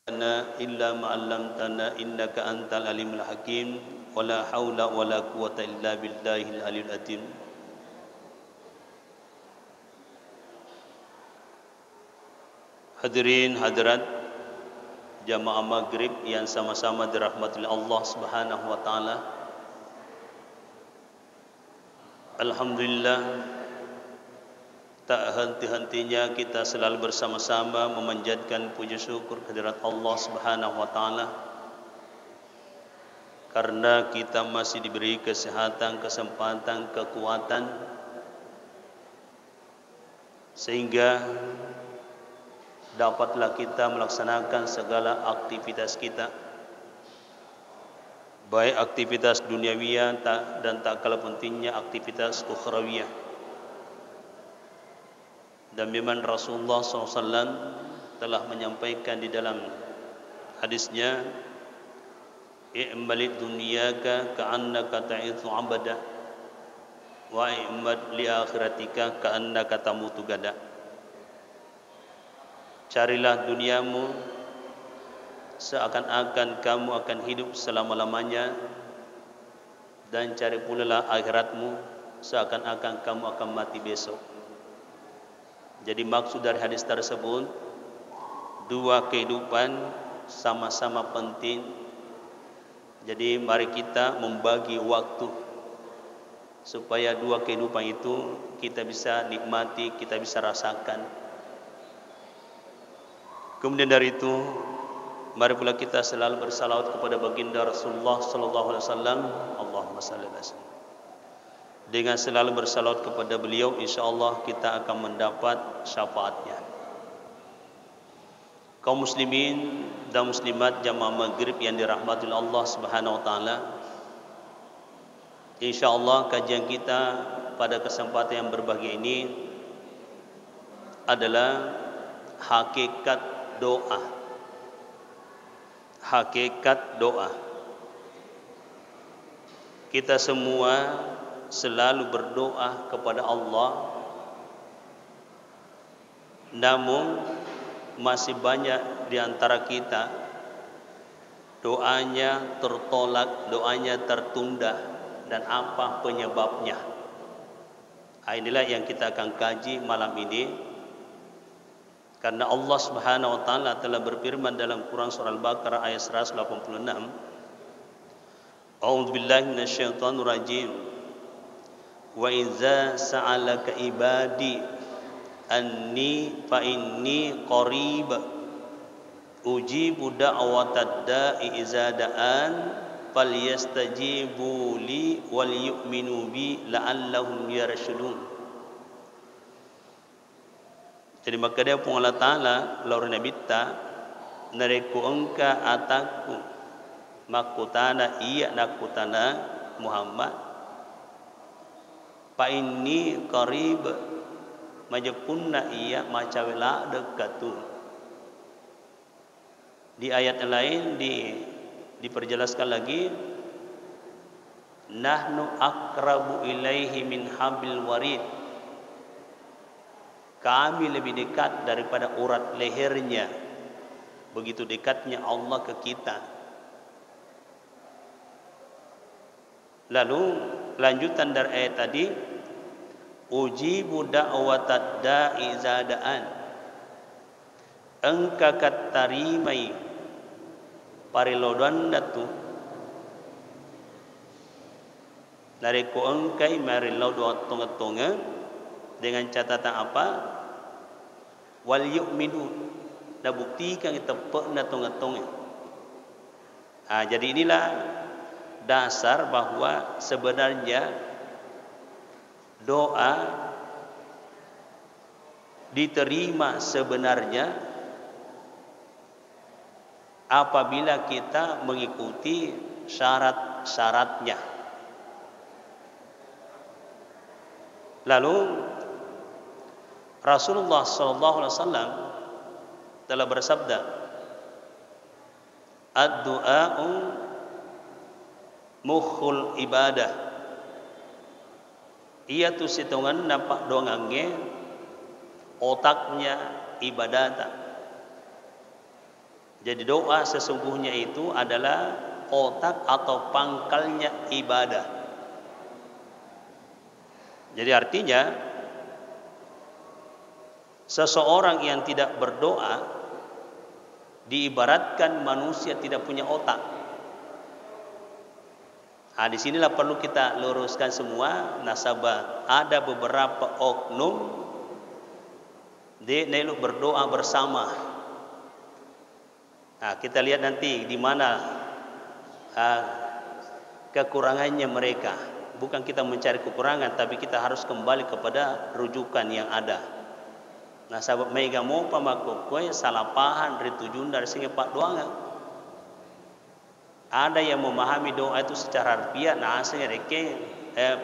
إلا ما علمتنا إنك أنت العليم الحكيم ولا حول ولا قوة إلا بالله العلي العظيم. Hadirin hadirat jamaah maghrib yang sama-sama dirahmati Allah Subhanahu wa taala. Alhamdulillah, tak henti-hentinya kita selalu bersama-sama memanjatkan puji syukur kehadirat Allah Subhanahu wa taala karena kita masih diberi kesehatan, kesempatan, kekuatan sehingga dapatlah kita melaksanakan segala aktivitas kita, baik aktivitas duniawiyah dan tak kalah pentingnya aktivitas ukhrawiyah. Dan memang Rasulullah SAW telah menyampaikan di dalam hadisnya, i'malid dunyaka ka'annaka ta'ithu abada wa i'mad li akhiratika ka'annaka tamutu gada. Carilah duniamu seakan-akan kamu akan hidup selama-lamanya, dan cari pula lah akhiratmu seakan-akan kamu akan mati besok. Jadi maksud dari hadis tersebut, dua kehidupan sama-sama penting. Jadi mari kita membagi waktu supaya dua kehidupan itu kita bisa nikmati, kita bisa rasakan. Kemudian dari itu, mari pula kita selalu bersalawat kepada baginda Rasulullah sallallahu alaihi wasallam. Allahumma shalli alaihi wasallam. Dengan selalu bersalawat kepada beliau, insyaallah kita akan mendapat syafaatnya. Kaum muslimin dan muslimat jamaah maghrib yang dirahmati Allah Subhanahu wa taala, insyaallah kajian kita pada kesempatan yang berbahagia ini adalah hakikat doa. Hakikat doa. Kita semua selalu berdoa kepada Allah, namun masih banyak di antara kita doanya tertolak, doanya tertunda, dan apa penyebabnya? Inilah yang kita akan kaji malam ini. Karena Allah Subhanahu wa taala telah berfirman dalam Quran surah Al-Baqarah ayat 186, A'udzu billahi minasyaitonir rajim. Wa idza sa'alaka ibadi anni fa inni qarib ujibu da'watad da'i idza da'an falyastajibu li wal yu'minu bi la'allahum yarshudun. Jadi maka dia pun Allah Ta'ala lalu Nabi ta nareku engka ataku makutana iya nakutana Muhammad pa ini qarib majapunna iya macawela dekatu. Di ayat lain diperjelaskan lagi, nahnu akrabu ilaihi min hablil warid. Kami lebih dekat daripada urat lehernya. Begitu dekatnya Allah ke kita. Lalu lanjutan dari ayat tadi, ujibu da'watad da'i zadaan. Engka katarimai parilodon datu. Nariku engkai marilodon tonga-tonga. Dengan catatan apa? Wal yu'minu, dah buktikan kita pernah tonga-tonga. Jadi inilah dasar bahwa sebenarnya doa diterima sebenarnya apabila kita mengikuti syarat-syaratnya. Lalu Rasulullah sallallahu alaihi wasallam telah bersabda, ad-du'a'u mukhul ibadah. Ia tu situngan nampak dongange otaknya ibadat. Jadi doa sesungguhnya itu adalah otak atau pangkalnya ibadah. Jadi artinya seseorang yang tidak berdoa diibaratkan manusia tidak punya otak. Nah, disinilah perlu kita luruskan semua nasabah. Ada beberapa oknum dia berdoa bersama. Nah, kita lihat nanti di mana kekurangannya mereka. Bukan kita mencari kekurangan, tapi kita harus kembali kepada rujukan yang ada. Nah, sahabat mega mo pamakokoi salapahan ritujun dari singa pak doang. Ada yang memahami doa itu secara harfiah, nah aslinya reke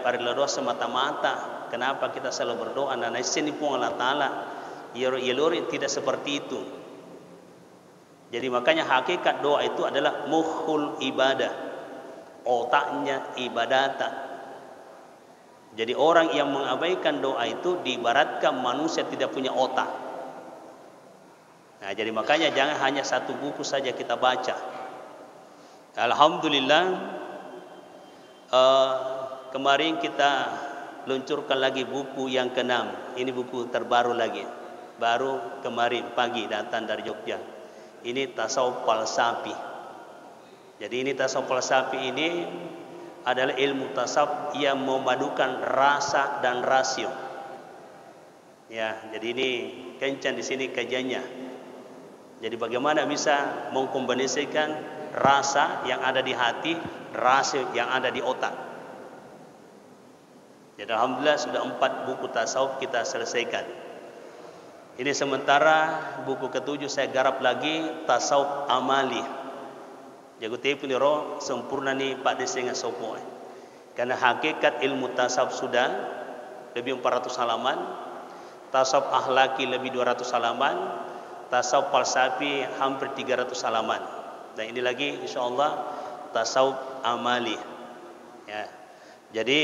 pariladoa semata-mata. Kenapa kita selalu berdoa? Nah, sini pun Allah Taala yelori tidak seperti itu. Jadi makanya hakikat doa itu adalah mukhul ibadah, otaknya ibadata. Jadi orang yang mengabaikan doa itu diibaratkan manusia tidak punya otak. Nah, jadi makanya jangan hanya satu buku saja kita baca. Alhamdulillah kemarin kita luncurkan lagi buku yang ke-6. Ini buku terbaru lagi. Baru kemarin pagi datang dari Jogja. Ini tasawuf falsafi. Jadi ini tasawuf falsafi ini adalah ilmu tasawuf yang memadukan rasa dan rasio. Ya, jadi ini kencang di sini kajiannya. Jadi bagaimana bisa mengkombinasikan rasa yang ada di hati, rasio yang ada di otak. Jadi alhamdulillah sudah 4 buku tasawuf kita selesaikan. Ini sementara buku ke-7 saya garap lagi tasawuf amali. Jago tepi ro sempurna ni Pak Desenga sopo. Karena hakikat ilmu tasawuf sudah lebih 400 halaman, tasawuf akhlaki lebih 200 halaman, tasawuf falsafi hampir 300 halaman. Dan ini lagi insyaallah tasawuf amali. Ya. Jadi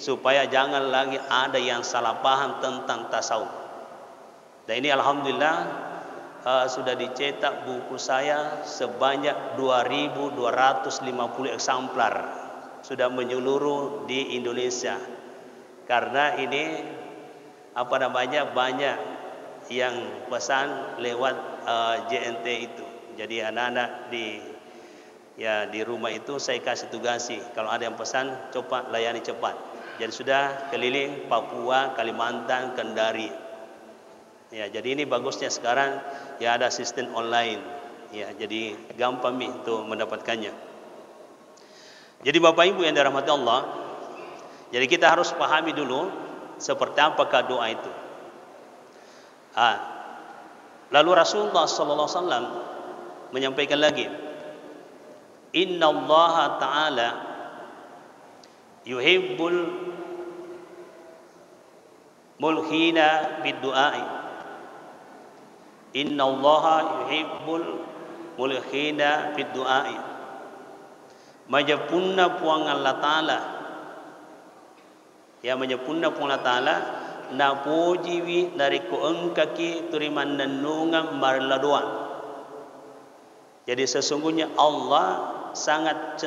supaya jangan lagi ada yang salah paham tentang tasawuf. Dan ini alhamdulillah sudah dicetak buku saya sebanyak 2.250 eksemplar. Sudah menyeluruh di Indonesia. Karena ini banyak yang pesan lewat JNT itu. Jadi anak-anak di rumah itu saya kasih tugasi. Kalau ada yang pesan coba layani cepat. Jadi sudah keliling Papua, Kalimantan, Kendari. Ya, jadi ini bagusnya sekarang ya ada sistem online. Ya, jadi gampang untuk mendapatkannya. Jadi Bapak Ibu yang dirahmati Allah, jadi kita harus pahami dulu seperti apakah doa itu. Lalu Rasulullah sallallahu alaihi wasallam menyampaikan lagi, Inna Allah Ta'ala yuhibbul mulhina bid-du'ai. Inna Allah yuhibbul mulhina bid-du'ai. Majapunna puang Allah Ta'ala. Ya majapunna puang Allah Ta'ala na pujiwi dari kuengkaki turiman nanungan marladuan. Jadi sesungguhnya Allah sangat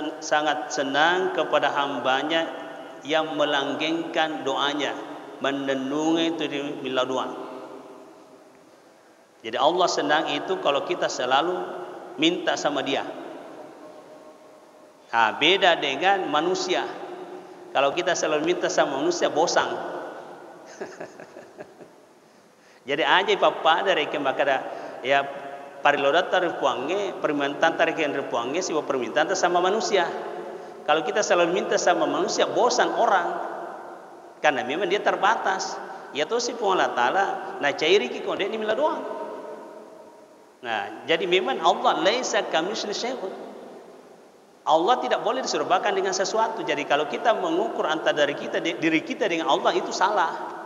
senang kepada hambanya yang melanggengkan doanya, menenungi itu di miladuan. Jadi Allah senang itu kalau kita selalu minta sama Dia. Beda dengan manusia. Kalau kita selalu minta sama manusia bosan. Jadi aja papa dari kemakada ya parilodat ripuange permintaan tarik yang ripuange siwa permintaan sama manusia. Kalau kita selalu minta sama manusia bosan orang, karena memang dia terbatas. Ya tuh si Allah Taala nah cairi ki kode ini mila doang. Nah jadi memang Allah laisa kamitsli syai'un. Allah tidak boleh diserupakan dengan sesuatu. Jadi kalau kita mengukur antara diri kita dengan Allah itu salah.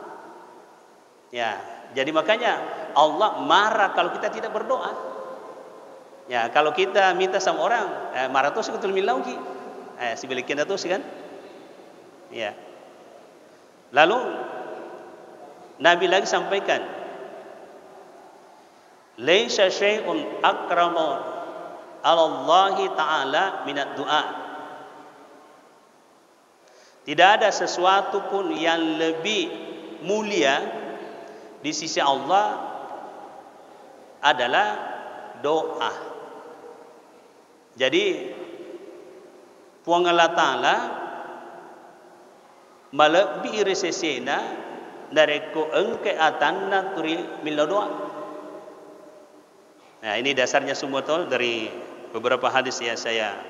Ya, jadi makanya Allah marah kalau kita tidak berdoa. Ya, kalau kita minta sama orang, marah tuh sih betul milauki. Si belikin itu sih kan? Ya. Lalu Nabi lagi sampaikan, laisa syai'un akramu 'ala Allah taala minad du'a. Tidak ada sesuatu pun yang lebih mulia di sisi Allah adalah doa. Jadi puang Allah Ta'ala melebihi resesena dari ko engke atanna turi mila doa. Nah, ini dasarnya semua tuh dari beberapa hadis yang saya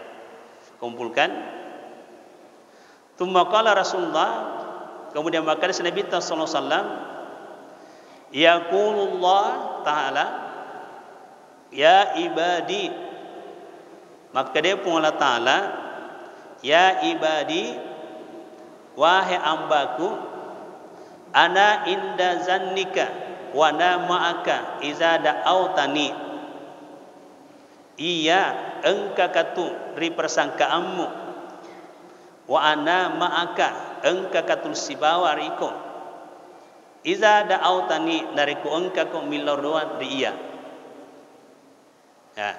kumpulkan. Tsumma qala Rasulullah, kemudian maka Nabi sallallahu alaihi wasallam, yaqulullah ta'ala ya ibadi, maka dia pun Allah Ta'ala, ya ibadi, wahai ambaku, ana inda zannika wa ana ma'aka iza da'autani. Iya engka katu ri persangkaanmu, wa ana ma'aka engka katul sibawa riko, iza da'autani nariku engka ko milordoan di iya. Ya,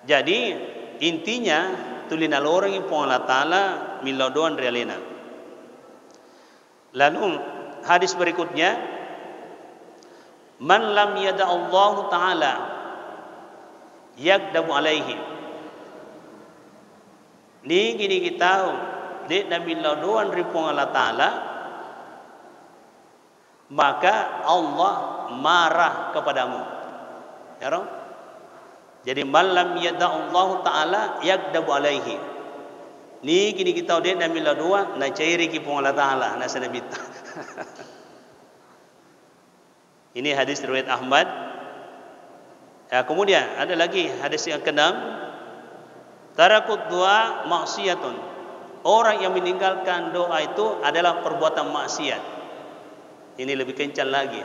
jadi intinya tulina lorong ipon Allah Ta'ala milordoan realina. Lalu hadis berikutnya, man lam yada Allah Ta'ala yakdabu alaihi. Ni gini kita di Nabi Laduan ripong Allah Ta'ala, maka Allah marah kepadamu. Ya roh? Jadi malam yada Allah Ta'ala yakdabu alaihi. Ni gini kita di Nabi Laduan na cairi kipong Allah Ta'ala na sanabita. Ini hadis riwayat Ahmad. Ya, kemudian ada lagi hadis yang keenam, tarakut doa maksiyatun. Orang yang meninggalkan doa itu adalah perbuatan maksiat. Ini lebih kencang lagi.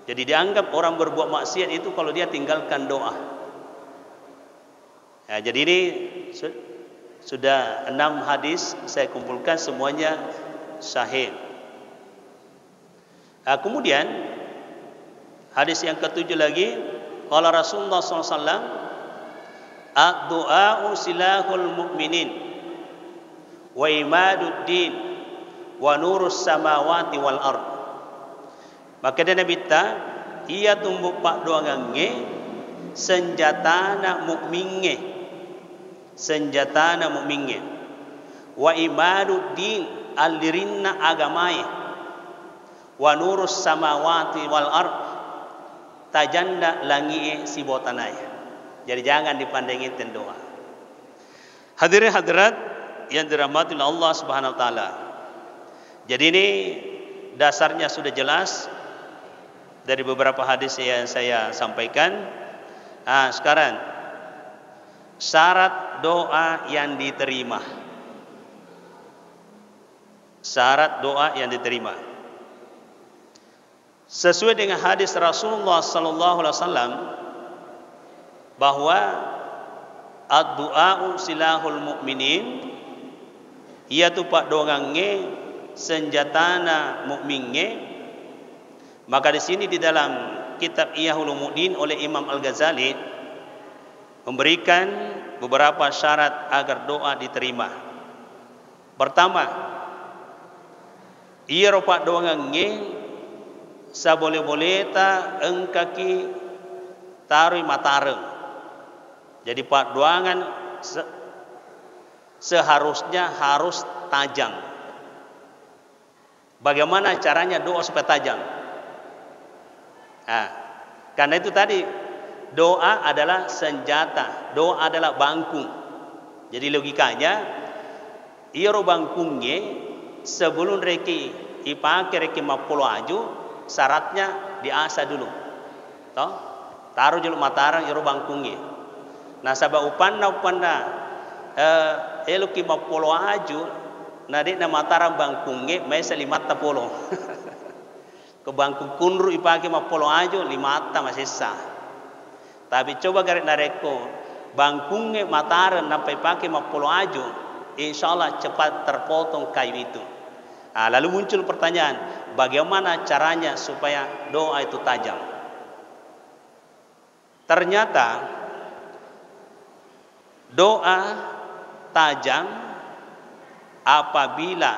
Jadi dianggap orang berbuat maksiat itu kalau dia tinggalkan doa. Ya, jadi ini sudah 6 hadis saya kumpulkan, semuanya sahih. Nah, kemudian hadis yang ketujuh lagi, qala Rasulullah SAW, ad-du'a'u silahul mu'minin wa imaduddin wa nurus samawati wal ard. Maka dia Nabi ta ia tumbuk pak doangange senjatana mukminge, senjatana mukminge, wa imaduddin alirinna agamae, wa nurus samawati wal ard tajanda langie si botanai. Jadi jangan dipandangin doa. Hadirin hadirat yang dirahmati Allah Subhanahu wa taala. Jadi ini dasarnya sudah jelas dari beberapa hadis yang saya sampaikan. Nah, sekarang syarat doa yang diterima. Syarat doa yang diterima. Sesuai dengan hadis Rasulullah sallallahu alaihi wasallam bahwa ad-du'a'u silahul mu'minin, ia tu pak dongange senjatana mukminge. Maka di sini di dalam kitab Ihya Ulumuddin oleh Imam Al-Ghazali memberikan beberapa syarat agar doa diterima. Pertama, ia ropak dongange saboleh-boleh ta engkaki tarui matareng. Jadi pak doangan seharusnya harus tajam. Bagaimana caranya doa supaya tajam? Nah, karena itu tadi doa adalah senjata, doa adalah bangkung. Jadi logikanya, iro bangkungnya sebelum reki ipake reki mapolo aju, syaratnya diasa dulu. Toh, taruh dulu matarang iro bangkungnya. Nah, sabab upanna eluki mapolo aju, nadi na matarang bangkungnya mesa 50. Ke bangku kunru ipake mapolo aju 5 masih sah. Tapi coba garet nareko bangkungnya mataran sampai pakai mapolo aju, insyaallah cepat terpotong kayu itu. Nah, lalu muncul pertanyaan, bagaimana caranya supaya doa itu tajam? Ternyata doa tajam apabila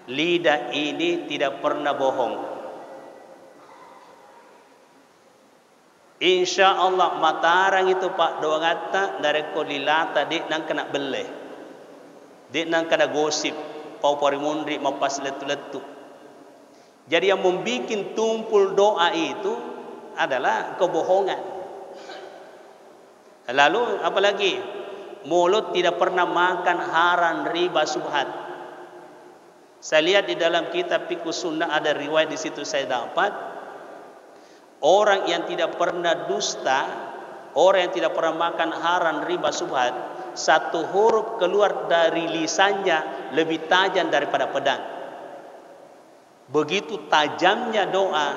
lidah ini tidak pernah bohong. Insya Allah matarang itu pak doa ngata dari kolilata dik nang kena beleh, dik nang kena gosip, pau parimundri mapas letu-letu. Jadi yang membuat tumpul doa itu adalah kebohongan. Lalu apalagi mulut tidak pernah makan haram, riba, subhat. Saya lihat di dalam kitab Fiqh Sunnah ada riwayat di situ saya dapat orang yang tidak pernah dusta, orang yang tidak pernah makan haram, riba, subhat, satu huruf keluar dari lisannya lebih tajam daripada pedang. Begitu tajamnya doa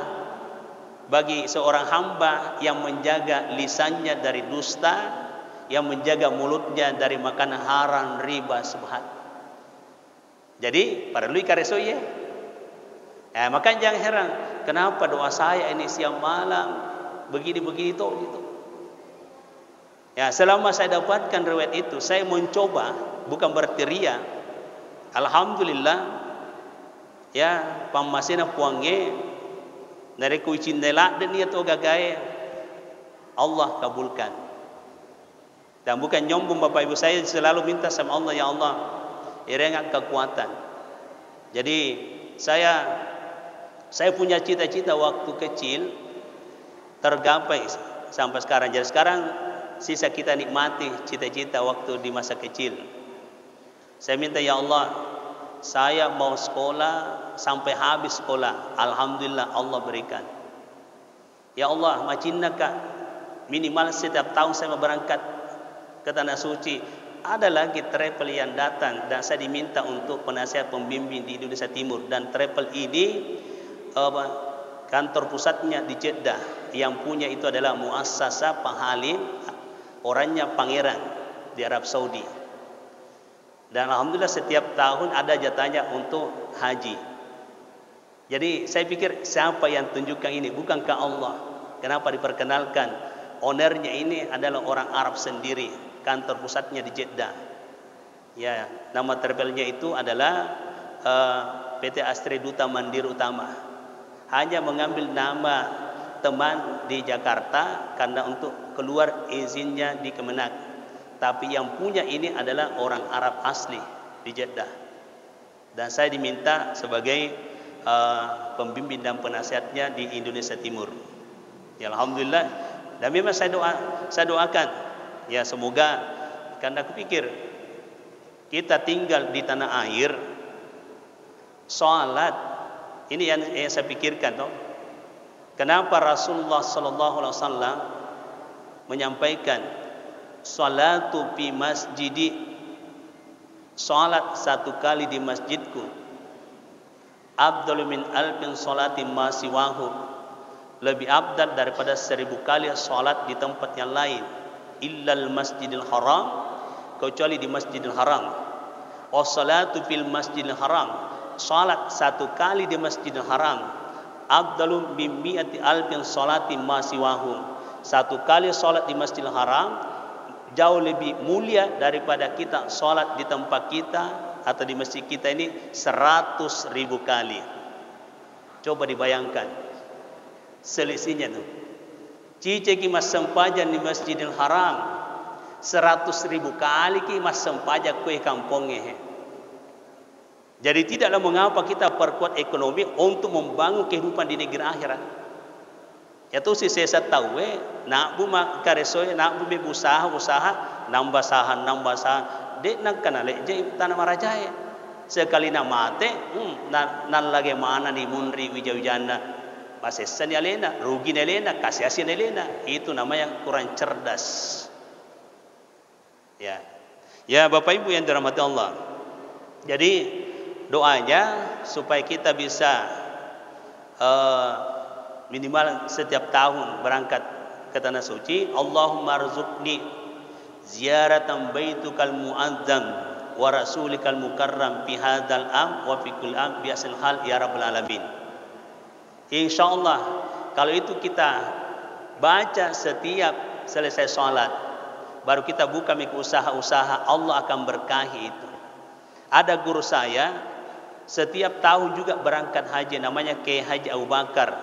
bagi seorang hamba yang menjaga lisannya dari dusta, yang menjaga mulutnya dari makanan haram, riba, subhat. Jadi perlu ikareso ya. Maka jangan heran kenapa doa saya ini siang malam begini-begini tuh gitu. Ya, selama saya dapatkan riwayat itu, saya mencoba, bukan berarti ria. Alhamdulillah ya pamasina puangge dari kuicin nela dan dia to gagae Allah kabulkan. Dan bukan nyombong Bapak Ibu, saya selalu minta sama Allah, ya Allah irengat kekuatan. Jadi saya punya cita-cita waktu kecil tergapai sampai sekarang. Jadi sekarang sisa kita nikmati cita-cita waktu di masa kecil. Saya minta, ya Allah, saya mau sekolah sampai habis sekolah. Alhamdulillah Allah berikan. Ya Allah, macinnaka minimal setiap tahun saya mau berangkat ke tanah suci. Ada lagi travel yang datang dan saya diminta untuk penasihat pembimbing di Indonesia Timur, dan travel ini kantor pusatnya di Jeddah, yang punya itu adalah Muassasah Pahalin, orangnya pangeran di Arab Saudi. Dan alhamdulillah setiap tahun ada jatahnya untuk haji. Jadi saya pikir siapa yang tunjukkan ini? Bukankah Allah? Kenapa diperkenalkan? Ownernya ini adalah orang Arab sendiri, kantor pusatnya di Jeddah. Ya, nama travelnya itu adalah PT Astri Duta Mandiri Utama. Hanya mengambil nama teman di Jakarta karena untuk keluar izinnya di Kemenak. Tapi yang punya ini adalah orang Arab asli di Jeddah. Dan saya diminta sebagai pembimbing dan penasihatnya di Indonesia Timur. Ya alhamdulillah. Dan memang saya doakan ya semoga, karena aku pikir kita tinggal di tanah air, salat ini yang saya pikirkan toh. Kenapa Rasulullah sallallahu alaihi wasallam menyampaikan salatu fi masjidi, salat satu kali di masjidku afdalu min alfin salati ma siwahu, lebih abdal daripada 1000 kali salat di tempat yang lain, illal masjidil haram, kecuali di masjidil haram. Wassalatu fil masjidil haram, salat satu kali di masjidil haram afdalu min mi'ati alfin salati ma siwahu, satu kali salat di masjidil haram jauh lebih mulia daripada kita salat di tempat kita atau di masjid kita ini 100.000 kali. Coba dibayangkan selisihnya tuh. Cice ki mas sempajan di Masjidil Haram 100.000 kali ki mas sempajak kue kampungnya. Jadi tidaklah mengapa kita perkuat ekonomi untuk membangun kehidupan di negeri akhirat. Ya tuh si saya tahu nak bu mak karesoy nak bu usaha nambah sahan dek nak kanale je tanah marajaya sekali nak mate nan lagi mana ni munri wijawijana pasesan ya lena rugi ne lena kasih asin lena, itu namanya kurang cerdas. Ya Bapak Ibu yang dirahmati Allah. Jadi doanya supaya kita bisa minimal setiap tahun berangkat ke tanah suci. Allahumma rzuqni ziyaratan baitukal mu'azzam wa rasulikal mukarram fi hadzal am wa fi kulli am bi asl hal ya rabbal alamin. Insyaallah kalau itu kita baca setiap selesai sholat. Baru kita buka usaha-usaha, Allah akan berkahi itu. Ada guru saya, setiap tahun juga berangkat haji, namanya Kiai Haji Abu Bakar.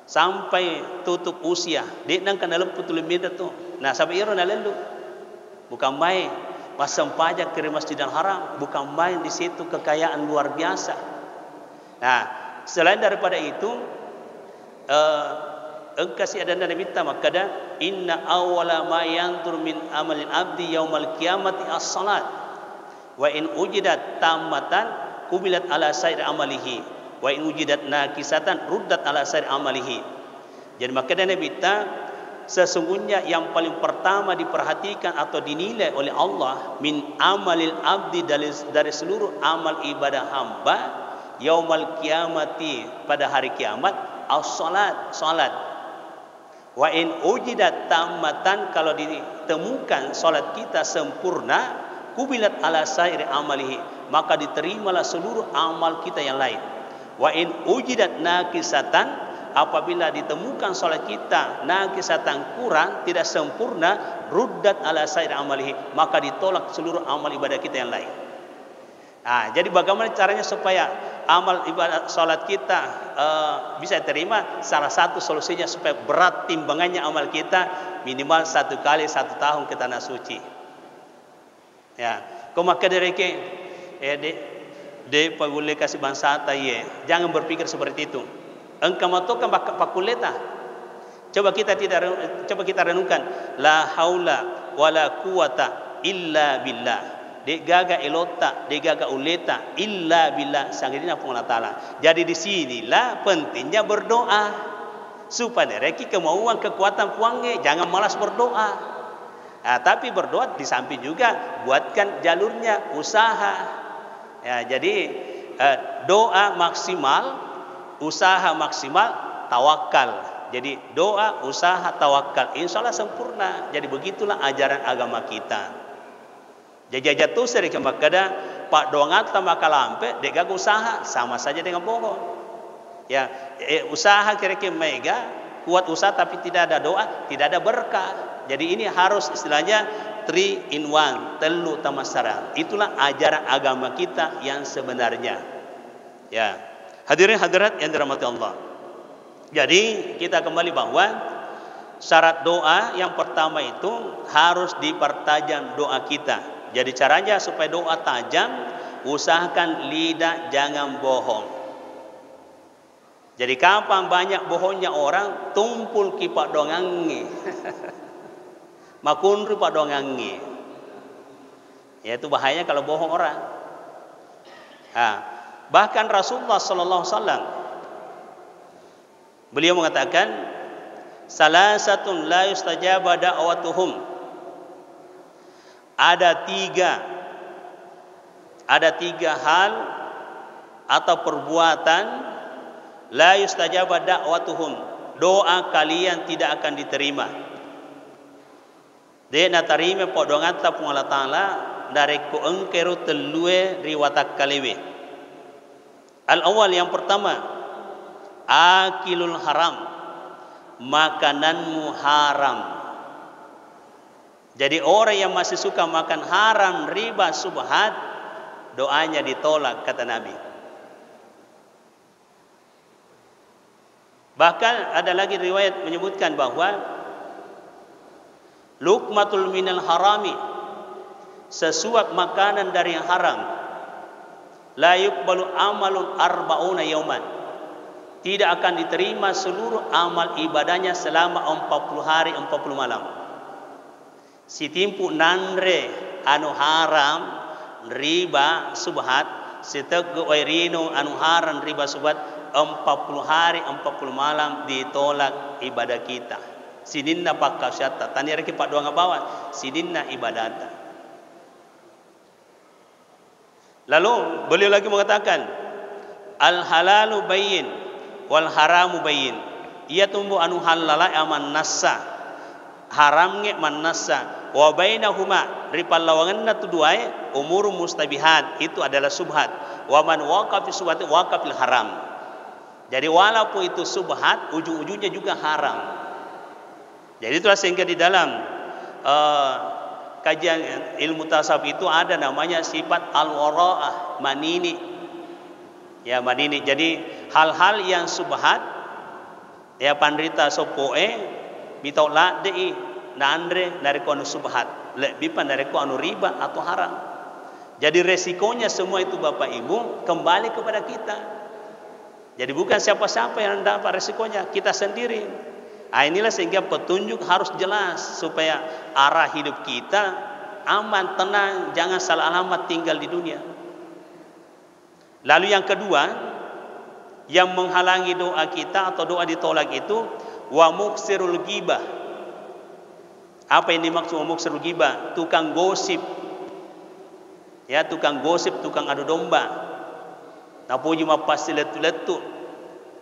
Sampai tutup usia, dia nang kana lemput limita tuh. Nah, sampai iro na lelu. Bukan main, pasang pajak ke Masjidil Haram, bukan main di situ kekayaan luar biasa. Nah, selain daripada itu, engkasi ada Nabi kita makada inna awwala ma yantur min amalil abdi yaumal qiyamati as-salat wa in ujidat tammatan kubilat ala sair amalihi wa in ujidat nakisatan ruddat ala sair amalihi. Jadi makada Nabi kita sesungguhnya yang paling pertama diperhatikan atau dinilai oleh Allah min amalil abdi dari seluruh amal ibadah hamba yaumal qiyamati pada hari kiamat as-salat, salat. Wa in ujidat tammatan, kalau ditemukan salat kita sempurna, kubilat ala sairi amalihi, maka diterimalah seluruh amal kita yang lain. Wa in ujidat nakisatan, apabila ditemukan salat kita nakisatan, kurang, tidak sempurna, ruddat ala sairi amalihi, maka ditolak seluruh amal ibadah kita yang lain. Nah, jadi bagaimana caranya supaya amal ibadah salat kita bisa diterima? Salah satu solusinya supaya berat timbangannya amal kita, minimal 1 kali 1 tahun ke tanah suci. Ya, kau maka dereke de boleh kasih bangsa ye. Jangan berpikir seperti itu. Engkau matokan pakuleta. Coba kita renungkan, la haula wala quwata illa billah. De gaga elota, de gaga uleta illa billah sanggirina Allah Taala. Jadi di sinilah pentingnya berdoa supaya reki kemauan kekuatan puangnya, jangan malas berdoa. Nah, tapi berdoa di samping juga buatkan jalurnya usaha. Ya, jadi doa maksimal, usaha maksimal, tawakal. Jadi doa, usaha, tawakal, insya Allah sempurna. Jadi begitulah ajaran agama kita. Jatuh sering kemakada pak doangat maka lampe degag usaha sama saja dengan bohong. Ya, usaha kira-kira mega kuat usaha tapi tidak ada doa, tidak ada berkah. Jadi ini harus istilahnya 3 in 1, telu tamasara. Itulah ajaran agama kita yang sebenarnya. Ya, hadirin hadirat yang dirahmati Allah. Jadi kita kembali bahwa syarat doa yang pertama itu harus dipertajam doa kita. Jadi caranya supaya doa tajam, usahakan lidah jangan bohong. Jadi kapan banyak bohongnya orang, tumpul kipak dongangi. Makunru pak dongangi. Ya, itu bahayanya kalau bohong orang. Nah, bahkan Rasulullah sallallahu alaihi wasallam beliau mengatakan, salasatun la yustajaba da'watuhum. Ada tiga hal atau perbuatan la yustajaba da'watuhum, doa kalian tidak akan diterima. De na tarime podongan ta Allah Taala dari ko engkeru telue riwatak kalewe. Al awal, yang pertama, akilul haram, makananmu haram. Jadi orang yang masih suka makan haram, riba, subhat, doanya ditolak kata Nabi. Bahkan ada lagi riwayat menyebutkan bahwa luqmatul minal harami, sesuap makanan dari yang haram, la yuqbalu amalun arba'una yauman, tidak akan diterima seluruh amal ibadahnya selama 40 hari 40 malam. Si timpu nanre anu haram riba subhat, si tegu wairino anu haram riba subhat, 40 hari 40 malam ditolak ibadah kita. Sidinna pakkasyata tani reki pak doang ngabawan sidinna ibadata. Lalu beliau lagi mengatakan, al halalu bayyin wal haramu bayyin. Ia tumbuh anu halala aman nassa, haramnya man nassa. Wa bainahuma ripal lawanganna tu duai umur mustabihat, itu adalah subhat. Wa man waqa fi subhat waqa fil haram. Jadi walaupun itu subhat, ujung-ujungnya juga haram. Jadi itulah sehingga di dalam kajian ilmu tasawuf itu ada namanya sifat al-wara'ah, manini. Ya, manini. Jadi hal-hal yang subhat ya pandrita sopoe bitolak dei nandre dari kono subhat lebih dari kono riba atau haram. Jadi resikonya semua itu Bapak Ibu kembali kepada kita. Jadi bukan siapa-siapa yang dapat resikonya, kita sendiri. Nah, inilah sehingga petunjuk harus jelas supaya arah hidup kita aman, tenang, jangan salah alamat tinggal di dunia. Lalu yang kedua, yang menghalangi doa kita atau doa ditolak itu wa muksirul ghibah. Apa yang dimaksud wa muksirul ghibah? Tukang gosip. Ya, tukang gosip, tukang adu domba. Napuji mapasti letu-letu.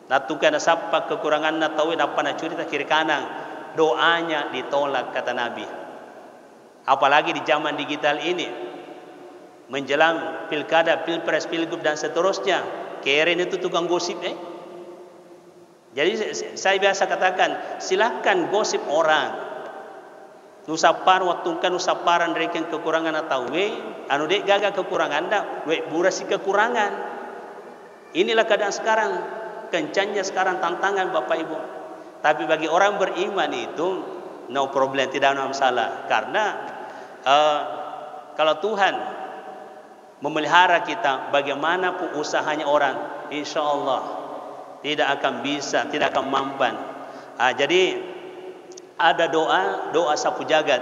Natukan sapa kekurangan na tahu apa na cerita kiri kanan. Doanya ditolak kata Nabi. Apalagi di zaman digital ini. Menjelang pilkada, pilpres, pilgub dan seterusnya. Keren itu tukang gosip Jadi saya biasa katakan, silakan gosip orang. Nusapar waktukan nusaparan reken kekurangan atau anu dek gagal kekurangan dak burasi kekurangan. Inilah keadaan sekarang, kencangnya sekarang tantangan Bapak Ibu. Tapi bagi orang beriman itu no problem, tidak ada masalah. Karena kalau Tuhan memelihara kita, bagaimanapun usahanya orang, insya Allah tidak akan bisa, tidak akan mampan. Jadi ada doa sapu jagat.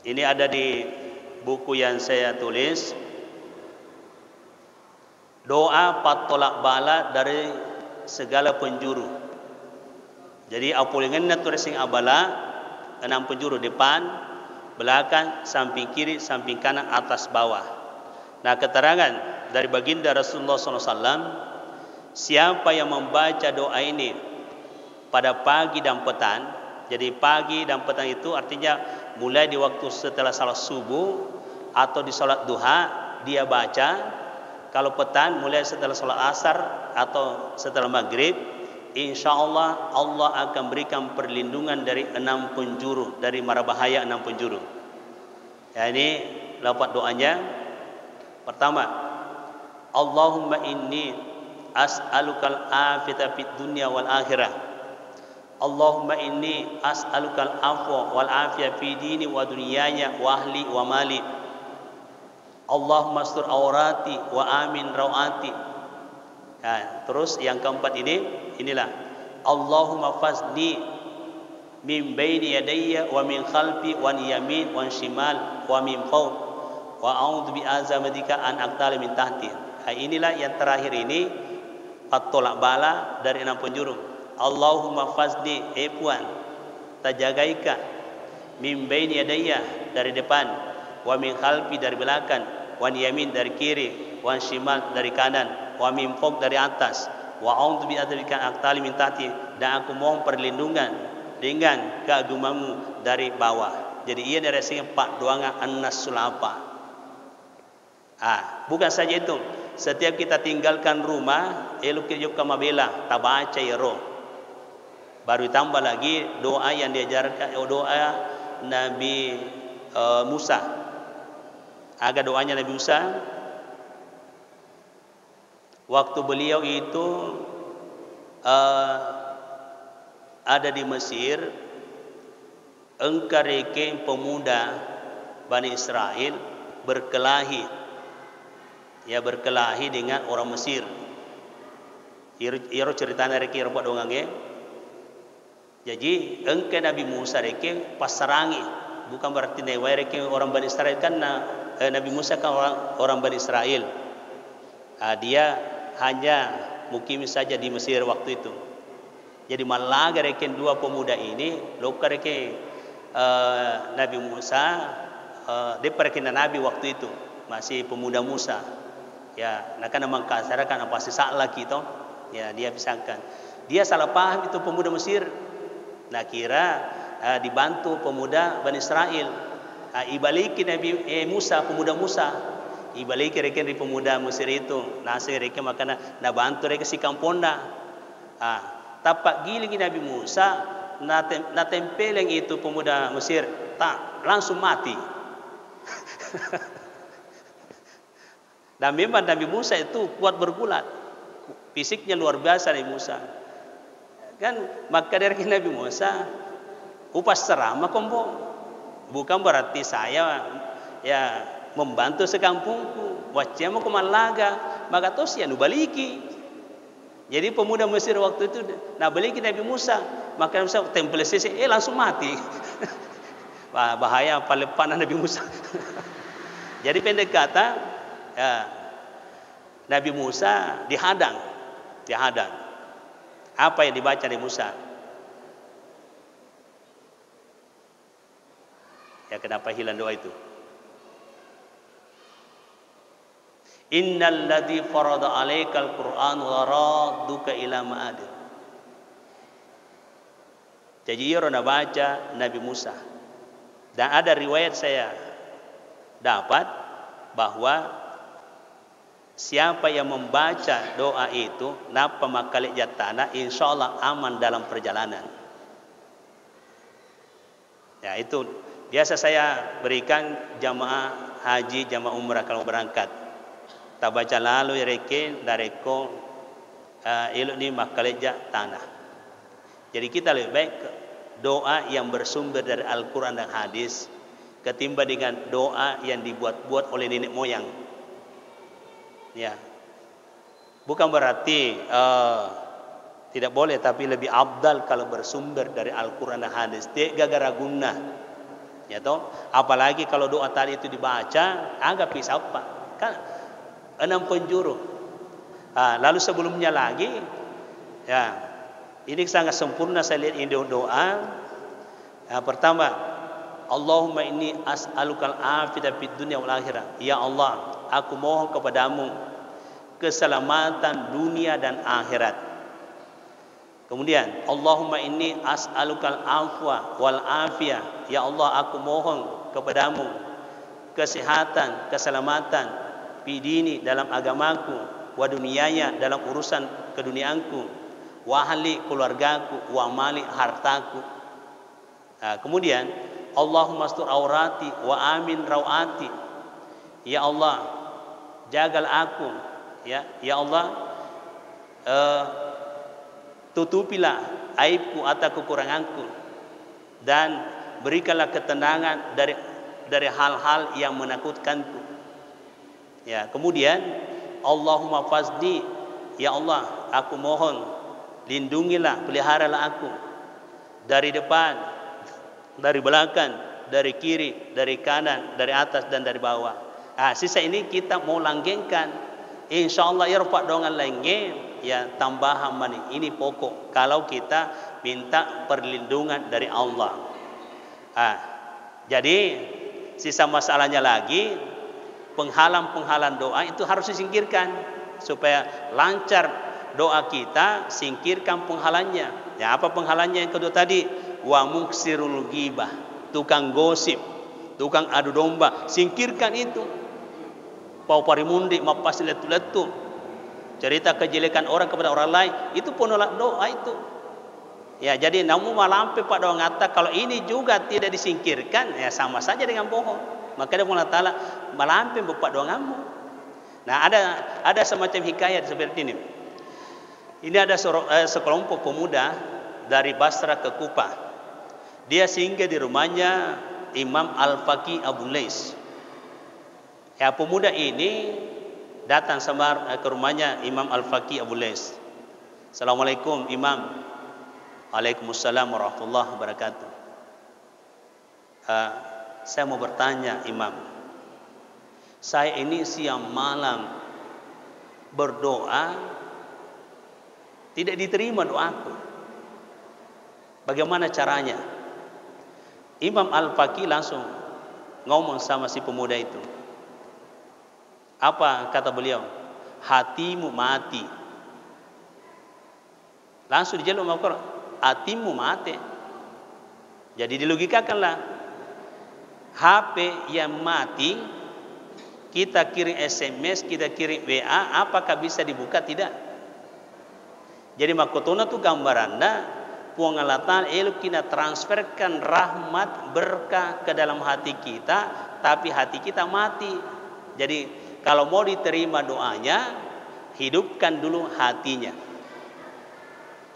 Ini ada di buku yang saya tulis. Doa patolak bala dari segala penjuru. Jadi apulingan tulis sing abala 6 penjuru, depan, belakang, samping kiri, samping kanan, atas, bawah. Nah, keterangan dari baginda Rasulullah SAW, siapa yang membaca doa ini pada pagi dan petang. Jadi pagi dan petang itu artinya mulai di waktu setelah salat subuh atau di salat duha dia baca. Kalau petang mulai setelah salat asar atau setelah maghrib, insya Allah Allah akan berikan perlindungan dari 6 penjuru, dari mara bahaya 6 penjuru. Ya, ini lafaz doanya. Pertama, Allahumma inni as'alukal afiyata fid dunya wal akhirah. Allahumma inni as'alukal afwa wal afiyah fi dini wa dunyaya wa ahli wa mali. Allahumma astur aurati wa amin rawati. Nah, terus yang keempat inilah Allahumma fasni min baini yadayya wa min khalfi wa an yamin wa an shimal wa min fawq wa a'udzu bi azamatika an aqtala min tahti. Nah, inilah yang terakhir ini patolak bala dari 6 penjuru. Allahumma fasdi Puan tajagaika min baini yadayya dari depan, wa min khalfi dari belakang, wa yamin dari kiri, wa shimal dari kanan, wa min fawq dari atas, wa a'udzu bi adzabika aqtali min tahti, dan aku mohon perlindungan dengan keagunganmu dari bawah. Jadi ia dari sini pak doanga annas sulapa. Bukan saja itu, setiap kita tinggalkan rumah elok yuk kamabela tabaca yero. Baru tambah lagi doa yang diajarkan, doa Nabi Musa. Ada doanya Nabi Musa. Waktu beliau itu ada di Mesir, engkareke pemuda Bani Israel berkelahi. Ya, berkelahi dengan orang Mesir. Iro ceritanya reke robot dongange. Jadi engke Nabi Musa reke pasarangi, bukan berarti newa reke orang Bani Israel kan Nabi Musa kan orang Bani Israel. Dia hanya mukim saja di Mesir waktu itu. Jadi malah reke 2 pemuda ini loka reke Nabi Musa dia perkina Nabi waktu itu masih pemuda Musa. Ya, nah kan memang kasar kan apa sih salah gitu. Ya, dia pisahkan. Dia salah paham itu pemuda Mesir. Nah, kira dibantu pemuda Bani Israel. Ibalikin Nabi Musa, pemuda Musa. Ibalikin reken di pemuda Mesir itu. Nasi reken makana na bantu reken si kamponda. Tapak giling Nabi Musa na tempeleng itu pemuda Mesir, tak langsung mati. Dan memang Nabi Musa itu kuat bergulat, fisiknya luar biasa Nabi Musa. Kan maka dari Nabi Musa upas ceramah kombong, bukan berarti saya ya membantu sekampungku, wacce mau kemalaga, maka tos ya nu baliki. Jadi pemuda Mesir waktu itu nah baliki Nabi Musa, maka Nabi Musa tempel sisi langsung mati. Wah, bahaya palepanan Nabi Musa. Jadi pendek kata ya, Nabi Musa dihadang. Apa yang dibaca Nabi Musa? Ya kenapa hilang doa itu? Innal ladzi farada 'alaikal Qur'an wa radduka ila ma'ad. Jadi orang baca Nabi Musa. Dan ada riwayat saya dapat bahwa siapa yang membaca doa itu napa makalik jatana insyaallah aman dalam perjalanan. Ya itu biasa saya berikan jamaah haji, jamaah umrah kalau berangkat. Tak baca lalu reke dareko elok ni makalik jatana. Jadi kita lebih baik doa yang bersumber dari Al-Quran dan hadis ketimbang dengan doa yang dibuat-buat oleh nenek moyang. Ya, bukan berarti tidak boleh, tapi lebih abdal kalau bersumber dari Al-Quran dan hadis. Tidak gara guna, ya toh. Apalagi kalau doa tadi itu dibaca, agak pisah apa? Kan 6 penjuru. Lalu sebelumnya lagi, ya ini sangat sempurna saya lihat ini doa. Pertama, Allahumma inni as'alukal afiyata fid dunya wal akhirah. Ya Allah, aku mohon kepadamu keselamatan dunia dan akhirat. Kemudian, Allahumma inni as'alukal afwa wal afiyah. Ya Allah, aku mohon kepadamu kesehatan, keselamatan fi dini dalam agamaku, wa duniyaya dalam urusan keduniaanku, wa ahli keluargaku, wa mali hartaku. Kemudian Allahumma astur aurati wa amin rawati. Ya Allah, jagalah aku, ya Allah, tutupilah aibku atau kekuranganku dan berikanlah ketenangan dari hal-hal yang menakutkanku. Ya, kemudian Allahumma fazni, ya Allah, aku mohon lindungilah, peliharalah aku dari depan, dari belakang, dari kiri, dari kanan, dari atas dan dari bawah. Sisa ini kita mau langgengkan. Insyaallah irfa dengan lengge ya tambahan mani. Ini pokok kalau kita minta perlindungan dari Allah. Jadi sisa masalahnya lagi penghalang-penghalang doa itu harus disingkirkan supaya lancar doa kita, singkirkan penghalangnya. Ya, apa penghalangnya yang kedua tadi? Wa muksirul ghibah, tukang gosip, tukang adu domba, singkirkan itu. Pau parimundi, mapas letu-letu, cerita kejelekan orang kepada orang lain, itu penolak doa itu. Ya, jadi namun malampe pada orang ngata kalau ini juga tidak disingkirkan, ya sama saja dengan bohong. Maka dia Allah Taala malampe bapak doangamu. Nah, ada semacam hikayat seperti ini. Ini ada sekelompok pemuda dari Basra ke Kufah. Dia singgah di rumahnya Imam Al-Faqih Abu Lais. Ya, pemuda ini datang ke rumahnya Imam Al-Faqih Abu Lais. Assalamualaikum Imam. Waalaikumsalam warahmatullahi wabarakatuh. Saya mau bertanya Imam. Saya ini siang malam berdoa, tidak diterima doaku. Bagaimana caranya? Imam Al-Faqih langsung ngomong sama si pemuda itu. Apa kata beliau? Hatimu mati. Langsung dijawab sama Al-Quran, hatimu mati. Jadi dilogikakanlah, HP yang mati, kita kirim SMS, kita kirim WA, apakah bisa dibuka? Tidak. Jadi makotona tu gambaranda puang Allah Ta'ala elok kita transferkan rahmat berkah ke dalam hati kita, tapi hati kita mati. Jadi kalau mau diterima doanya, hidupkan dulu hatinya.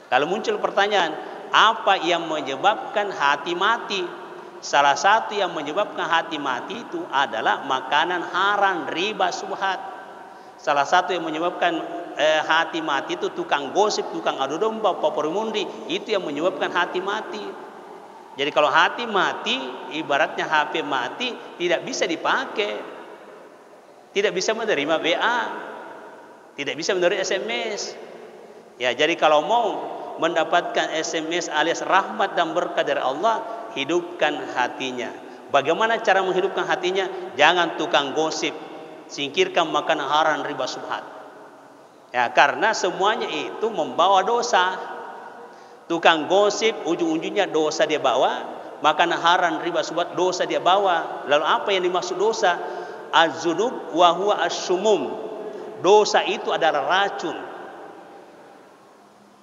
Kalau muncul pertanyaan, apa yang menyebabkan hati mati? Salah satu yang menyebabkan hati mati itu adalah makanan haram, riba, subhat. Salah satu yang menyebabkan hati mati itu tukang gosip, tukang adu domba, poporimundi, itu yang menyebabkan hati mati. Jadi kalau hati mati, ibaratnya HP mati, tidak bisa dipakai, tidak bisa menerima WA, tidak bisa menerima SMS. Ya, jadi kalau mau mendapatkan SMS alias rahmat dan berkah dari Allah, hidupkan hatinya. Bagaimana cara menghidupkan hatinya? Jangan tukang gosip, singkirkan makanan haram, riba, subhat. Ya, karena semuanya itu membawa dosa. Tukang gosip ujung-ujungnya dosa dia bawa, makanan haram, riba, subhat dosa dia bawa. Lalu apa yang dimaksud dosa? Az-dzunub wa huwa asy-syumum. Dosa itu adalah racun.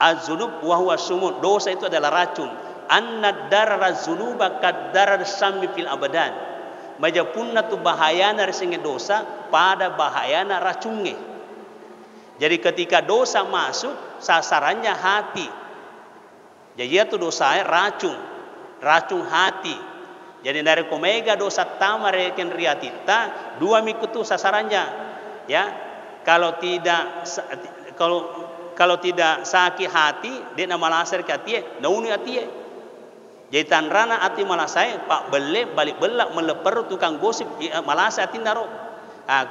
Az-dzunub wa huwa asy-syumum. Dosa itu adalah racun. Anna darra dzunuba kad-darar sammi fil abadan. Majapunna tu bahayana resenge dosa pada bahayana racunnya. Jadi ketika dosa masuk, sasarannya hati. Jadi itu dosa racun, racun hati. Jadi dari komega dosa tamare ken riatita, dua mikutu sasarannya. Ya, kalau tidak sakit hati, dia nama laser katie, nauni atie. Jadi tanrana ati malasai, pak bele balik belak meleper tukang gosip malasai ati naro.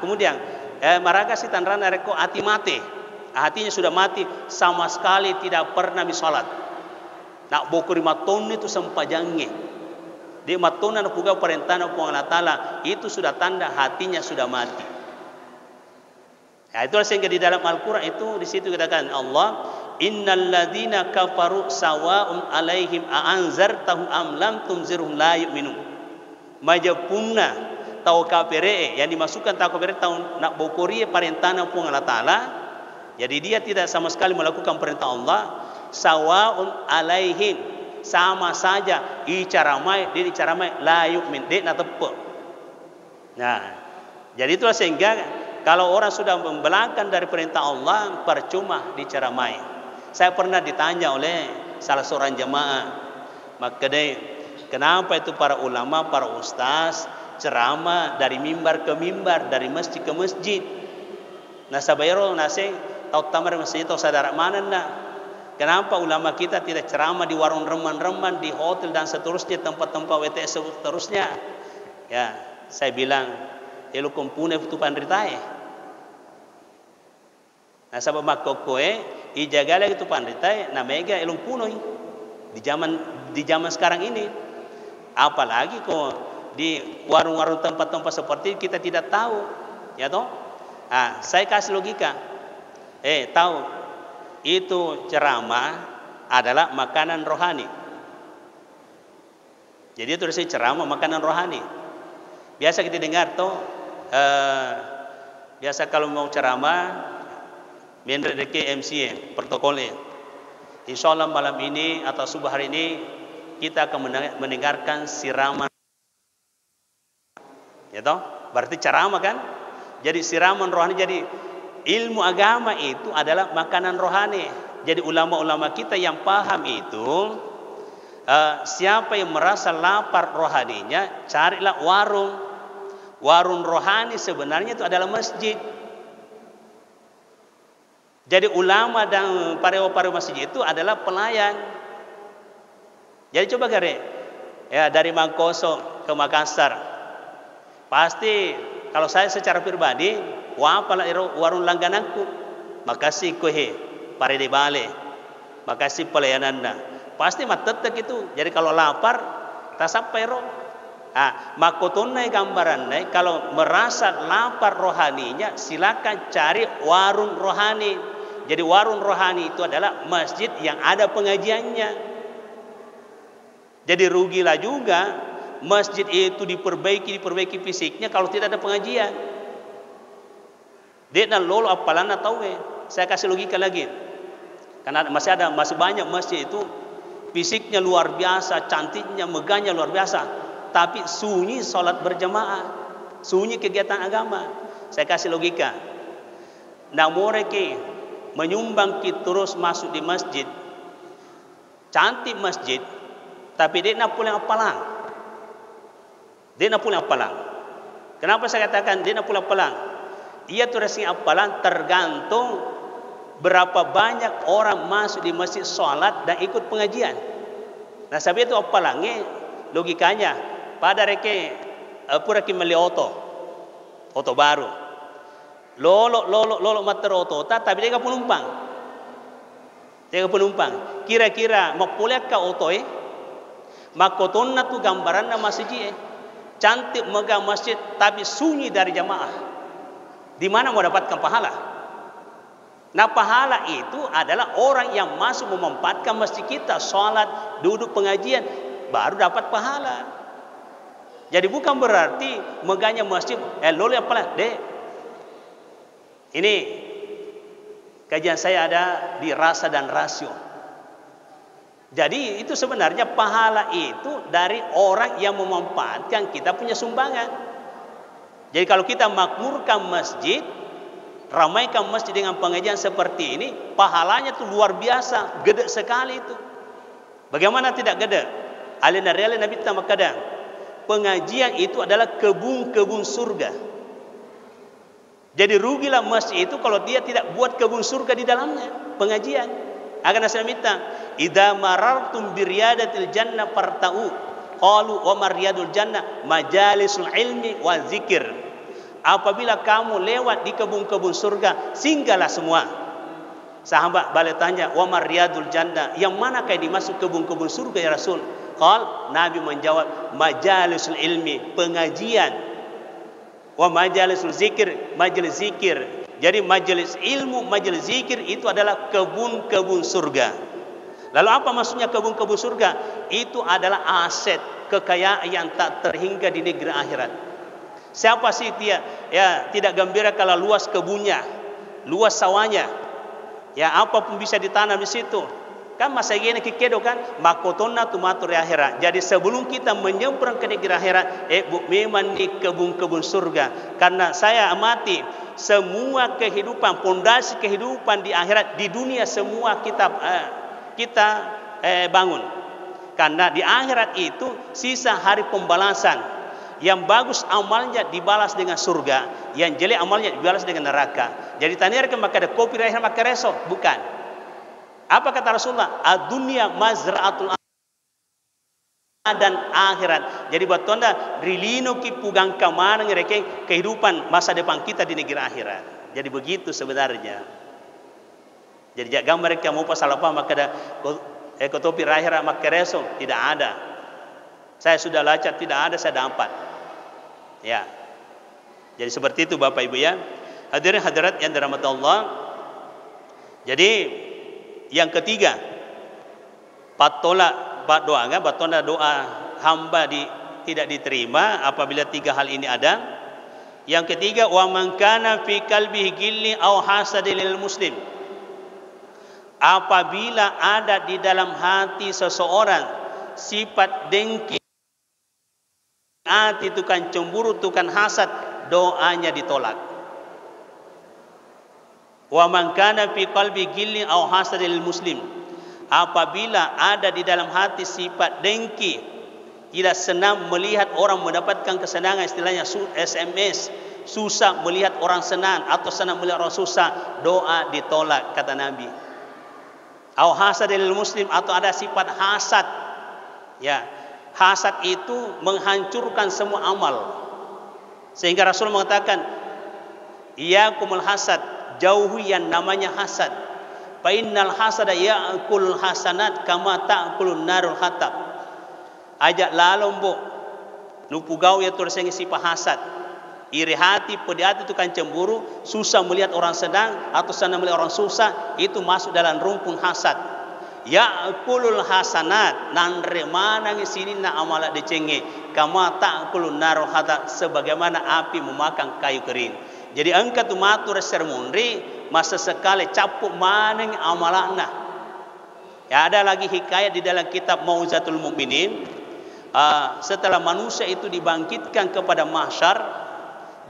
Kemudian maraga si tanrana reko ati mati. Hatinya sudah mati, sama sekali tidak pernah misalat. Nak bokuri maton itu sempajange. Dia matona na puga perintah na puang Allah Ta'ala, itu sudah tanda hatinya sudah mati. Ya, itulah sehingga di dalam Al-Quran itu di situ katakan Allah, innal ladzina kafaru sawa'un alaihim a'anzartahum am lam tunzirhum la yu'minun. Majapunna tau kafire yang dimasukkan tau kafire tau nak bokori perintah na puang Allah Ta'ala. Jadi dia tidak sama sekali melakukan perintah Allah. Sawa'un alaihim, sama saja icaramai dia dicaramai la yu'min dia nak tepe. Nah, jadi itulah sehingga kalau orang sudah membelakang dari perintah Allah, percuma dicaramai. Saya pernah ditanya oleh salah seorang jemaah, maka kenapa itu para ulama, para ustaz ceramah dari mimbar ke mimbar, dari masjid ke masjid. Nah, sabayro nase tau tamar masjid tau sadar mana nak? Kenapa ulama kita tidak ceramah di warung reman-reman, di hotel dan seterusnya, tempat-tempat WTS seterusnya? Ya, saya bilang, elu kumpune itu pandritai. Nah, sabab makokoe, ijagala itu pandritai, namanya elu punoi di zaman sekarang ini. Apalagi kok di warung-warung tempat-tempat seperti kita tidak tahu, ya toh? Saya kasih logika. Tahu itu ceramah adalah makanan rohani. Jadi itu disebut ceramah makanan rohani. Biasa kita dengar toh, biasa kalau mau ceramah, menredeki MC protokolnya. Insya Allah malam ini atau subuh hari ini kita akan mendengarkan siraman. Ya toh, berarti ceramah kan? Jadi siraman rohani. Jadi ilmu agama itu adalah makanan rohani. Jadi ulama-ulama kita yang paham itu, siapa yang merasa lapar rohaninya, carilah warung. Warung rohani sebenarnya itu adalah masjid. Jadi ulama dan para masjid itu adalah pelayan. Jadi coba gare, ya dari Mangkoso ke Makassar, pasti kalau saya secara pribadi, wapala warung langgananku, makasih kohe, pare di bale, makasih pelayanannya, pasti matetek itu. Jadi kalau lapar, tak sampai ro. Makotonai gambaran kalau merasa lapar rohaninya, silakan cari warung rohani. Jadi warung rohani itu adalah masjid yang ada pengajiannya. Jadi rugilah juga masjid itu diperbaiki fisiknya kalau tidak ada pengajian. Dia nak lolo apalan atau saya kasih logika lagi. Karena masih banyak masjid itu fisiknya luar biasa, cantiknya, megahnya luar biasa, tapi sunyi sholat berjamaah, sunyi kegiatan agama. Saya kasih logika. Nah, mereka menyumbang kita terus masuk di masjid, cantik masjid, tapi dia nak pulang apalang. Dia nak pulang apalang. Kenapa saya katakan dia nak pulang apalang? Ia tu rasanya apalang tergantung berapa banyak orang masuk di masjid sholat dan ikut pengajian. Nah, sebab itu apalangnya logikanya pada reke pura kimali oto baru. Lolo mater oto tapi dia penumpang. Kira-kira mau pulang ke oto makotonna tu gambaran na masjid cantik megah masjid tapi sunyi dari jamaah. Di mana mau dapatkan pahala? Nah, pahala itu adalah orang yang masuk memanfaatkan masjid kita, sholat, duduk pengajian, baru dapat pahala. Jadi bukan berarti megahnya masjid, lolo apalah, deh. Ini kajian saya ada di rasa dan rasio. Jadi itu sebenarnya pahala itu dari orang yang memanfaatkan kita punya sumbangan. Jadi kalau kita makmurkan masjid, ramaikan masjid dengan pengajian seperti ini, pahalanya tuh luar biasa, gede sekali itu. Bagaimana tidak gede? Alina reale Nabi tamakadang. Pengajian itu adalah kebun-kebun surga. Jadi rugilah masjid itu kalau dia tidak buat kebun surga di dalamnya, pengajian. Akan saya minta, idza marartum biryadatil jannah farta'u. Qalu wa maryadul jannah majalisul ilmi wa zikir. Apabila kamu lewat di kebun-kebun surga, singgahlah semua. Sahabat balik tanya, wa maryadul jannah, yang mana kayak dimasuk kebun-kebun surga ya Rasul? Qal, Nabi menjawab, majalisul ilmi, pengajian. Wa majalisul zikir, majelis zikir. Jadi majelis ilmu, majelis zikir itu adalah kebun-kebun surga. Lalu apa maksudnya kebun-kebun surga? Itu adalah aset, kekayaan yang tak terhingga di negeri akhirat. Siapa sih dia tidak gembira kalau luas kebunnya, luas sawahnya, ya apapun bisa ditanam di situ. Kan masa gini kikedo kan, makotonna tumatur akhirat. Jadi sebelum kita menyeberang ke negeri akhirat, memang di kebun-kebun surga. Karena saya amati semua kehidupan, pondasi kehidupan di akhirat, di dunia semua kita bangun. Karena di akhirat itu sisa hari pembalasan. Yang bagus amalnya dibalas dengan surga, yang jelek amalnya dibalas dengan neraka. Jadi tanirkan maka ada kopi akhirat maka reso, bukan. Apa kata Rasulullah? Ad-dunya mazra'atul dan akhirat. Jadi buat tonda rilino ki pugang kamar ngereke kehidupan masa depan kita di negeri akhirat. Jadi begitu sebenarnya. Jadi jangan mereka mau pasal apa maka ada ekotopi akhirat maka reso, tidak ada. Saya sudah lacat, tidak ada, saya dapat. Ya. Jadi seperti itu Bapak Ibu ya. Hadirin hadirat yang dirahmati Allah. Jadi yang ketiga, batona doa hamba tidak diterima apabila tiga hal ini ada. Yang ketiga, wa man kana fi qalbihi ghilli aw hasadin lil muslim. Apabila ada di dalam hati seseorang sifat dengki, hati tukang cemburu, tukang hasad, doanya ditolak. Wa man kana fi qalbi ghillin aw hasadin lil muslim. Apabila ada di dalam hati sifat dengki, tidak senang melihat orang mendapatkan kesenangan, istilahnya SMS, susah melihat orang senang atau senang melihat orang susah, doa ditolak kata Nabi. Aw hasadin lil muslim, atau ada sifat hasad. Ya, hasad itu menghancurkan semua amal. Sehingga Rasul mengatakan, iyakumul hasad, jauhi yang namanya hasad. Fa innal hasada ya'kul hasanat kama ta'kulun narul hatab. Ajak lalombo nupugau ya tursengi sifat hasad. Iri hati, pedih hati itu kan cemburu, susah melihat orang senang atau senang melihat orang susah, itu masuk dalam rumpun hasad. Ya'kulul hasanat, nanre mana sini na amala decenge, kama ta'kulun narul hatab, sebagaimana api memakan kayu kering. Jadi engkau tu matur sermundri masa sekali capuk maneng amalana. Ya, ada lagi hikayat di dalam kitab Mau'izatul Mu'minin. Setelah manusia itu dibangkitkan kepada mahsyar,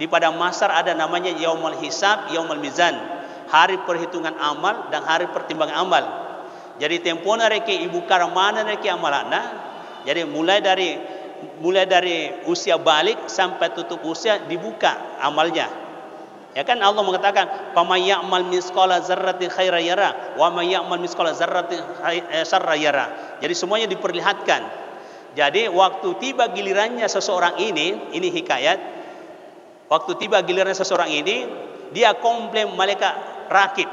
di pada mahsyar ada namanya yaumul hisab, yaumul mizan, hari perhitungan amal dan hari pertimbangan amal. Jadi tempona reke ibu karamana reke amalana. Jadi mulai dari usia balik sampai tutup usia dibuka amalnya. Ya kan Allah mengatakan, "Faman ya'mal misqala dzarratin khairan yara wa may ya'mal misqala dzarratin syarran yara." Jadi semuanya diperlihatkan. Jadi waktu tiba gilirannya seseorang ini hikayat. Waktu tiba gilirannya seseorang ini, dia komplain malaikat rakib.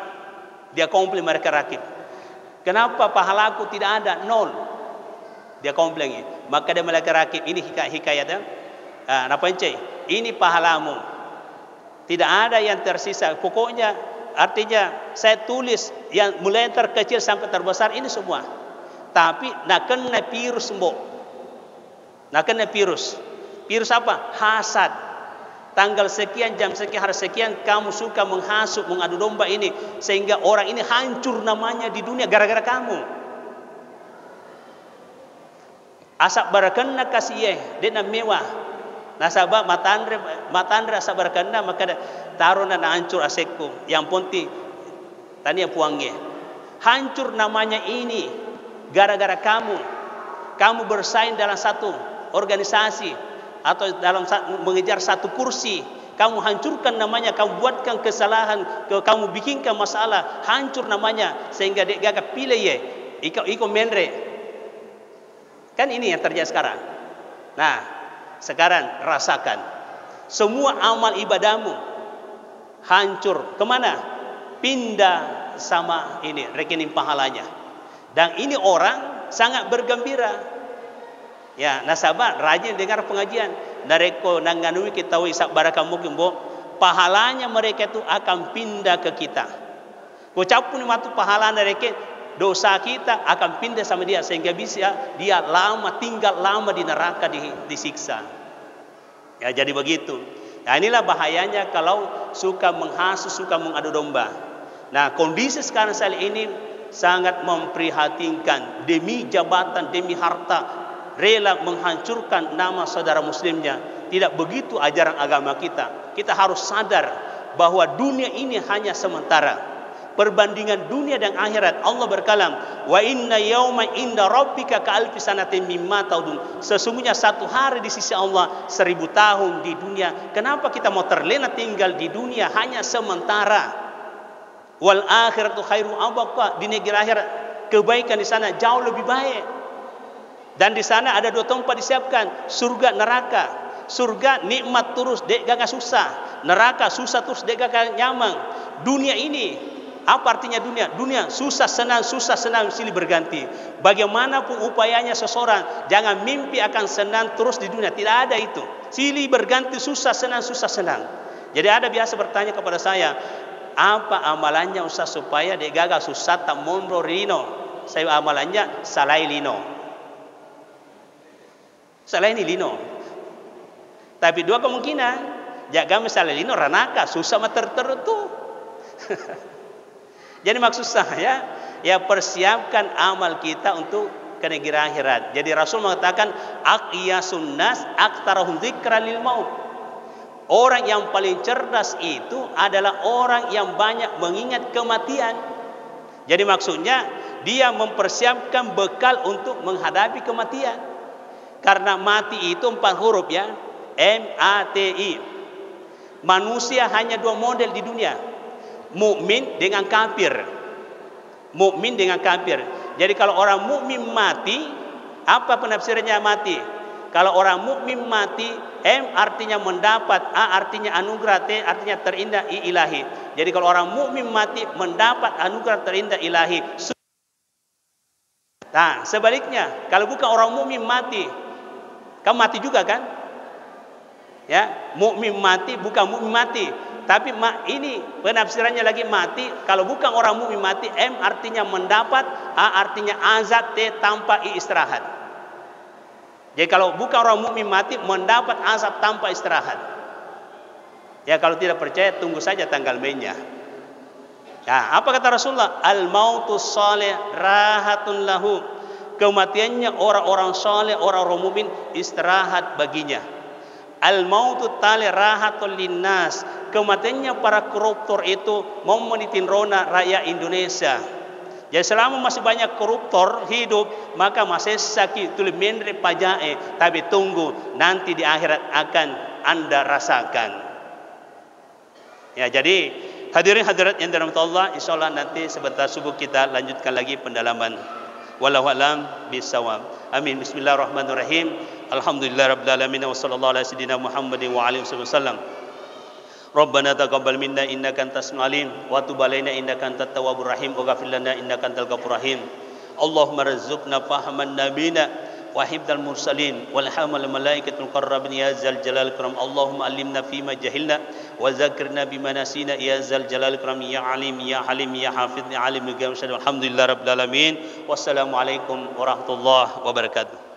Dia komplain malaikat rakib. Kenapa pahalaku tidak ada? Nol. Dia komplain. Maka dia malaikat rakib, ini hikayatnya. Napa encai? Ini pahalamu. Tidak ada yang tersisa. Pokoknya artinya saya tulis yang mulai terkecil sampai terbesar ini semua. Tapi nak kena virus mbok. Nak kena virus. Virus apa? Hasad. Tanggal sekian, jam sekian, hari sekian kamu suka menghasut, mengadu domba ini sehingga orang ini hancur namanya di dunia gara-gara kamu. Asap barakana kasih dia mewah. Nasabah matandre asap barakana maka taruh na hancur asekku. Yang penting tania puangnya. Hancur namanya ini gara-gara kamu. Kamu bersaing dalam satu organisasi atau dalam mengejar satu kursi, kamu hancurkan namanya, kamu buatkan kesalahan, kamu bikinkan masalah, hancur namanya sehingga dia gak pilih ye, iko menre. Kan ini yang terjadi sekarang. Nah, sekarang rasakan semua amal ibadahmu hancur. Kemana? Pindah sama ini rekening pahalanya. Dan ini orang sangat bergembira. Ya, nasabah rajin dengar pengajian. Nareko nanganui kita wisak barakah mungkin bo, pahalanya mereka itu akan pindah ke kita. Ucapun waktu pahala mereka, dosa kita akan pindah sama dia sehingga bisa dia tinggal lama di neraka disiksa. Ya, jadi begitu. Nah, inilah bahayanya kalau suka menghasut, suka mengadu domba. Nah, kondisi sekarang saya ini sangat memprihatinkan. Demi jabatan, demi harta, rela menghancurkan nama saudara muslimnya. Tidak begitu ajaran agama kita. Kita harus sadar bahwa dunia ini hanya sementara. Perbandingan dunia dan akhirat, Allah berkalam, wa inna yawma inda rabbika ka'alfi sanatin mimma ta'udun. Sesungguhnya satu hari di sisi Allah 1000 tahun di dunia. Kenapa kita mau terlena tinggal di dunia hanya sementara? Wal akhiratu khairu abqa. Di negeri akhirat kebaikan di sana jauh lebih baik. Dan di sana ada 2 tempat disiapkan, surga neraka. Surga nikmat terus, dek gak susah. Neraka susah terus, dek gak nyaman. Dunia ini, apa artinya dunia? Dunia susah senang silih berganti. Bagaimanapun upayanya seseorang, jangan mimpi akan senang terus di dunia. Tidak ada itu. Silih berganti, susah senang. Jadi ada biasa bertanya kepada saya, apa amalannya Ustaz supaya dek gak susah tak mondro rino? Saya amalannya salai lino. Selain lino. Tapi 2 kemungkinan. Jaga misalnya lino ranaka susah tertentu. Jadi maksud saya, ya persiapkan amal kita untuk ke negeri akhirat. Jadi Rasul mengatakan aqiyasun nas aktsarahum dzikran lil maut. Orang yang paling cerdas itu adalah orang yang banyak mengingat kematian. Jadi maksudnya dia mempersiapkan bekal untuk menghadapi kematian. Karena mati itu 4 huruf ya. M-A-T-I. Manusia hanya 2 model di dunia. Mukmin dengan kafir. Mukmin dengan kafir. Jadi kalau orang mukmin mati, apa penafsirannya mati? Kalau orang mukmin mati, M artinya mendapat, A artinya anugerah, T artinya terindah ilahi. Jadi kalau orang mukmin mati mendapat anugerah terindah ilahi. Nah, sebaliknya, kalau bukan orang mukmin mati, kamu mati juga kan? Ya, mukmin mati bukan mukmin mati. Tapi ini penafsirannya lagi mati. Kalau bukan orang mukmin mati, M artinya mendapat, A artinya azab, T tanpa istirahat. Jadi kalau bukan orang mukmin mati, mendapat azab tanpa istirahat. Ya kalau tidak percaya tunggu saja tanggal mainnya. Ya, apa kata Rasulullah? Al-mautus salih rahatun lahu. Kematiannya orang-orang saleh, orang-orang mukmin istirahat baginya. Al-mautu tali rahatul linnas. Kematiannya para koruptor itu memenitin rona rakyat Indonesia. Jadi selama masih banyak koruptor hidup, maka masih sakit tulis mendre pajae. Tapi tunggu, nanti di akhirat akan Anda rasakan. Ya, jadi hadirin hadirat yang dirahmati Allah, insyaallah nanti sebentar subuh kita lanjutkan lagi pendalaman. Wallahu a'lam bishawab. Amin. Bismillahirrahmanirrahim. Alhamdulillahirabbil alamin wa sallallahu ala sayidina Muhammadin wa alihi wasallam. Rabbana taqabbal minna innaka antas samiul alim wa tub alaina innaka antat tawwabur rahim wa ghfir lana innaka antal ghafurur rahim. Allahumma rzuqna fahman nabiyina wa hifdzal mursalin wal hamal malaikatul qarrabin ya zal jalal ikram. Allahumma allimna fima jahilna wa zakkirna bima nasina ya zal jalal ikram ya alim ya halim ya hafidh ya alim ya alhamdulillah rabbil alamin. Wassalamu alaikum warahmatullahi wabarakatuh.